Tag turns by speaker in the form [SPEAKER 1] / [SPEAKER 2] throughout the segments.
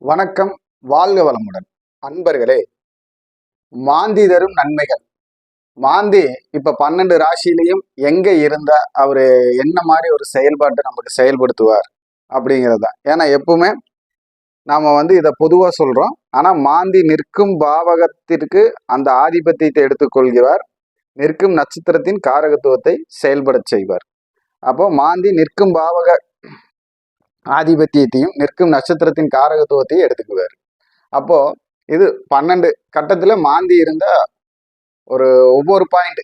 [SPEAKER 1] வணக்கம், வாழ்க வளமுடன். அன்பர்களே, மாந்தி தரும் நன்மைகள். மாந்தி இப்ப 12 ராசியிலையும் எங்க இருந்தா அவரு என்ன மாதிரி ஒரு செயல்பாட்டை நமக்கு செயல்படுத்துவார் அப்படிங்கிறதுதான். ஏன்னா எப்பவுமே நாம இதை பொதுவா சொல்றோம். ஆனா மாந்தி நிற்கும் பாவகத்திற்கு அந்த ஆதிபத்தியத்தை எடுத்துக்கொள்கிறார். நிற்கும் நட்சத்திரத்தின் காரகத்துவத்தை செயல்பட செய்வார். அப்போ மாந்தி நிற்கும் பாவக ஆதிபத்தியத்தையும் நிற்கும் நட்சத்திரத்தின் காரகத்துவத்தையும் எடுத்துக்குவார். அப்போ இது 12 கட்டத்துல மாந்தி இருந்தா ஒரு ஒவ்வொரு பாயிண்ட்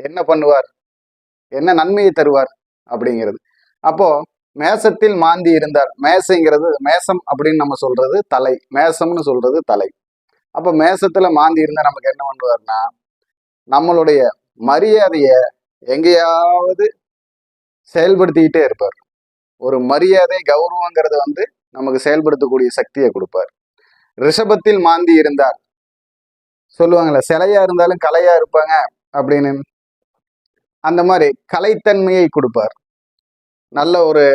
[SPEAKER 1] என்ன பண்ணுவார், என்ன நன்மையை தருவார் அப்படிங்கிறது. அப்போ மேசத்தில் மாந்தி இருந்தால், மேசங்கிறது மேசம் அப்படின்னு நம்ம சொல்றது தலை, மேசம்னு சொல்றது தலை. அப்போ மேசத்துல மாந்தி இருந்தா நமக்கு என்ன பண்ணுவார்னா, நம்மளுடைய மரியாதைய எங்கேயாவது செயல்படுத்திக்கிட்டே இருப்பார். ஒரு மரியாதை கௌரவங்கிறத நமக்கு செயல்படுத்தக்கூடிய சக்தியை கொடுப்பார். ரிஷபத்தில் மாந்தி இருந்தால் சொல்லுவாங்கல்ல, சிலையா இருந்தாலும் கலையா இருப்பாங்க அப்படின்னு, அந்த மாதிரி கலைத்தன்மையை கொடுப்பார். நல்ல ஒரு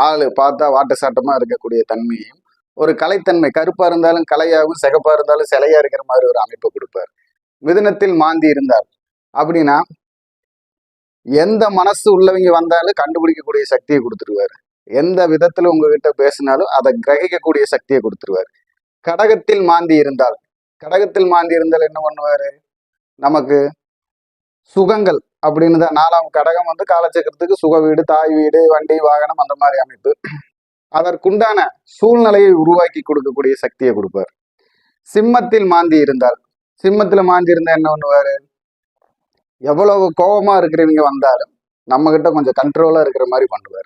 [SPEAKER 1] ஆளு பார்த்தா வாட்ட சாட்டமா இருக்கக்கூடிய தன்மையும், ஒரு கலைத்தன்மை, கருப்பா இருந்தாலும் கலையாகவும் சிகப்பா இருந்தாலும் சிலையா இருக்கிற மாதிரி ஒரு அமைப்பை கொடுப்பார். மிதுனத்தில் மாந்தி இருந்தார் அப்படின்னா எந்த மனசு உள்ளவங்க வந்தாலும் கண்டுபிடிக்கக்கூடிய சக்தியை கொடுத்துருவாரு. எந்த விதத்துல உங்ககிட்ட பேசினாலும் அதை கிரகிக்கக்கூடிய சக்தியை கொடுத்துருவாரு. கடகத்தில் மாந்தி இருந்தால், கடகத்தில் மாந்தி இருந்தால் என்ன பண்ணுவாரு, நமக்கு சுகங்கள் அப்படின்னு தான். 4ஆம் கடகம் காலச்சக்கரத்துக்கு சுக வீடு, தாய் வீடு, வண்டி, வாகனம், அந்த மாதிரி அமைப்பு. அதற்குண்டான சூழ்நிலையை உருவாக்கி கொடுக்கக்கூடிய சக்தியை கொடுப்பார். சிம்மத்தில் மாந்தி இருந்தால், சிம்மத்துல மாந்தி இருந்தா என்ன பண்ணுவாரு, எவ்வளவு கோபமா இருக்கிறவங்க வந்தாலும் நம்ம கிட்ட கொஞ்சம் கண்ட்ரோலா இருக்கிற மாதிரி பண்ணுவார்.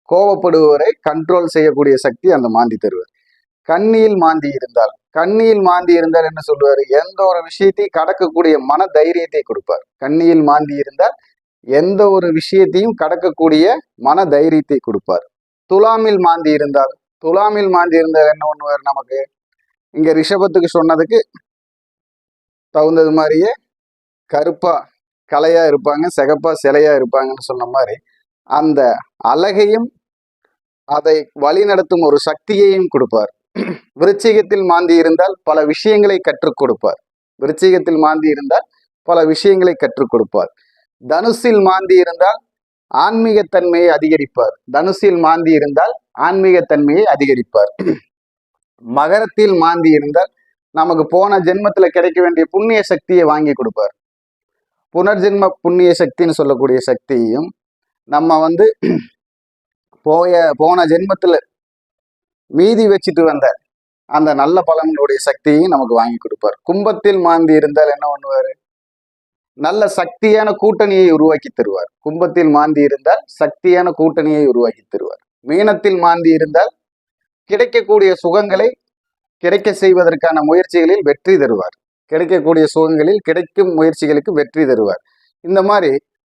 [SPEAKER 1] கோபப்படுவரை கண்ட்ரோல் செய்யக்கூடிய சக்தி அந்த மாந்தி தருவார். கண்ணியில் மாந்தி இருந்தால், கண்ணியில் மாந்தி இருந்தால் என்ன சொல்லுவாரு, எந்த ஒரு விஷயத்தையும் கடக்கக்கூடிய மன தைரியத்தை கொடுப்பார். கண்ணியில் மாந்தி இருந்தால் எந்த ஒரு விஷயத்தையும் கடக்கக்கூடிய மன தைரியத்தை கொடுப்பார். துலாமில் மாந்தி இருந்தால், துலாமில் மாந்தி இருந்தால் என்ன பண்ணுவார், நமக்கு இங்க ரிஷபத்துக்கு சொன்னதுக்கு தகுந்தது மாதிரியே கருப்பா கலையா இருப்பாங்க, சிகப்பா சிலையா இருப்பாங்கன்னு சொன்ன மாதிரி அந்த அழகையும் அதை வழிநடத்தும் ஒரு சக்தியையும் கொடுப்பார். விருச்சிகத்தில் மாந்தி இருந்தால் பல விஷயங்களை கற்றுக் கொடுப்பார். விருச்சிகத்தில் மாந்தி இருந்தால் பல விஷயங்களை கற்றுக் கொடுப்பார். தனுசில் மாந்தி இருந்தால் ஆன்மீகத்தன்மையை அதிகரிப்பார். தனுசில் மாந்தி இருந்தால் ஆன்மீகத்தன்மையை அதிகரிப்பார். மகரத்தில் மாந்தி இருந்தால் நமக்கு போன ஜென்மத்துல கிடைக்க வேண்டிய புண்ணிய சக்தியை வாங்கி கொடுப்பார். புனர்ஜென்ம புண்ணிய சக்தின்னு சொல்லக்கூடிய சக்தியையும் நம்ம போன ஜென்மத்துல மீதி வச்சுட்டு வந்த அந்த நல்ல பலன்களுடைய சக்தியையும் நமக்கு வாங்கி கொடுப்பார். கும்பத்தில் மாந்தி இருந்தால் என்ன பண்ணுவாரு, நல்ல சக்தியான கூட்டணியை உருவாக்கி தருவார். கும்பத்தில் மாந்தி இருந்தால் சக்தியான கூட்டணியை உருவாக்கி தருவார். மீனத்தில் மாந்தி இருந்தால் கிடைக்கக்கூடிய சுகங்களை கிடைக்க செய்வதற்கான முயற்சிகளில் வெற்றி தருவார். கிடைக்கக்கூடிய சுகங்களில் கிடைக்கும் முயற்சிகளுக்கு வெற்றி தருவார். இந்த மாதிரி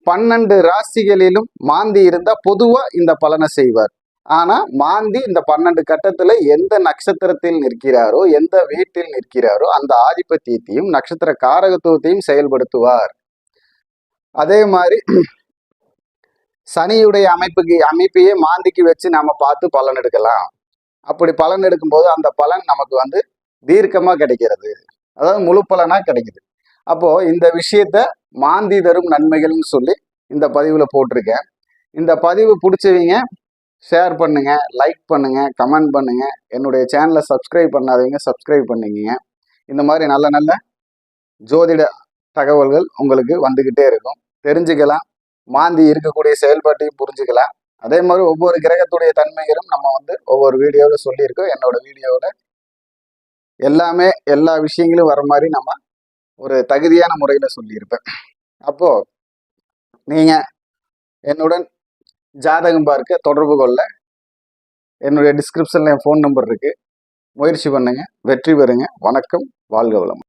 [SPEAKER 1] 12 ராசிகளிலும் மாந்தி இருந்தா பொதுவா இந்த பலனை செய்வார். ஆனா மாந்தி இந்த 12 கட்டத்துல எந்த நட்சத்திரத்தில் நிற்கிறாரோ, எந்த வீட்டில் நிற்கிறாரோ அந்த ஆதிபத்தியத்தையும் நட்சத்திர காரகத்துவத்தையும் செயல்படுத்துவார். அதே மாதிரி சனியுடைய அமைப்பையே மாந்திக்கு வச்சு நாம பார்த்து பலன் எடுக்கலாம். அப்படி பலன் எடுக்கும் போது அந்த பலன் நமக்கு தீர்க்கமா கிடைக்கிறது, அதாவது முழு பலனா கிடைக்குது. அப்போ இந்த விஷயத்த மாந்தி தரும் நன்மைகள்னு சொல்லி இந்த பதிவுல போட்டிருக்கேன். இந்த பதிவு பிடிச்சவங்க ஷேர் பண்ணுங்க, லைக் பண்ணுங்க, கமெண்ட் பண்ணுங்க. என்னுடைய சேனலை சப்ஸ்கிரைப் பண்ணாதவங்க சப்ஸ்கிரைப் பண்ணிக்கங்க. இந்த மாதிரி நல்ல நல்ல ஜோதிட தகவல்கள் உங்களுக்கு வந்துகிட்டே இருக்கும். தெரிஞ்சுக்கலாம், மாந்தி இருக்கக்கூடிய செயல்பாட்டையும் புரிஞ்சுக்கலாம். அதே மாதிரி ஒவ்வொரு கிரகத்துடைய தன்மைகளும் நம்ம ஒவ்வொரு வீடியோவில் சொல்லியிருக்கோம். என்னோட வீடியோவில் எல்லாமே எல்லா விஷயங்களும் வர மாதிரி நம்ம ஒரு தகுதியான முறையில் சொல்லியிருப்பேன். அப்போ நீங்க என்னுடன் ஜாதகம் பார்க்க தொடர்பு கொள்ள என்னுடைய டிஸ்கிரிப்ஷன்ல என் ஃபோன் நம்பர் இருக்கு. முயற்சி பண்ணுங்க, வெற்றி பெறுங்க. வணக்கம், வாழ்க வளம்.